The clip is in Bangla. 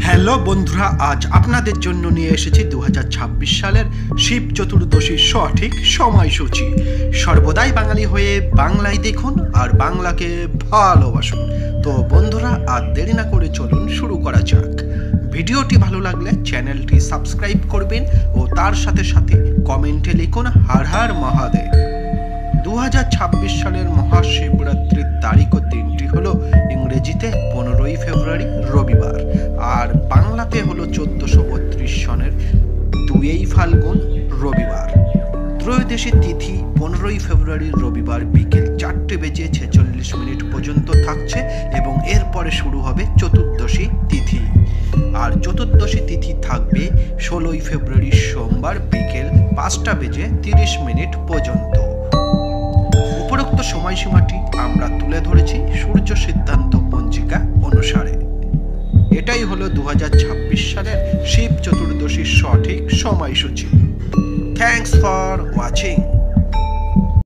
হ্যালো বন্ধুরা, আজ আপনাদের জন্য নিয়ে এসেছি 2026 সালের শিব চতুর্দশীর সঠিক সময়সূচি। সর্বদাই বাঙালি হয়ে বাংলায় দেখুন আর বাংলাকে ভালোবাসুন। তো বন্ধুরা, আর দেরি না করে চলুন শুরু করা যাক। ভিডিওটি ভালো লাগলে চ্যানেলটি সাবস্ক্রাইব করবেন ও তার সাথে সাথে কমেন্টে লিখুন হর হর মহাদেব। 2026 সালের মহাশিবরাত্রির তারিখ ও দিনটি হলো ইংরেজিতে 15ই ফেব্রুয়ারি রবিবার, আর বাংলাতে হলো 1432 সনের 2ই ফাল্গুন রবিবার। ত্রয়োদশী তিথি 15ই ফেব্রুয়ারি রবিবার বিকেল 4:46 পর্যন্ত থাকছে এবং এরপরে শুরু হবে চতুর্দশী তিথি। আর চতুর্দশী তিথি থাকবে 16ই ফেব্রুয়ারি সোমবার বিকেল 5:30 পর্যন্ত। উপরোক্ত সময়সীমাটি আমরা তুলে ধরেছি সূর্য সিদ্ধান্ত পঞ্জিকা অনুসারে। এটাই হলো 2026 সালের শিব চতুর্দশীর সঠিক সময়সূচি। Thanks for watching.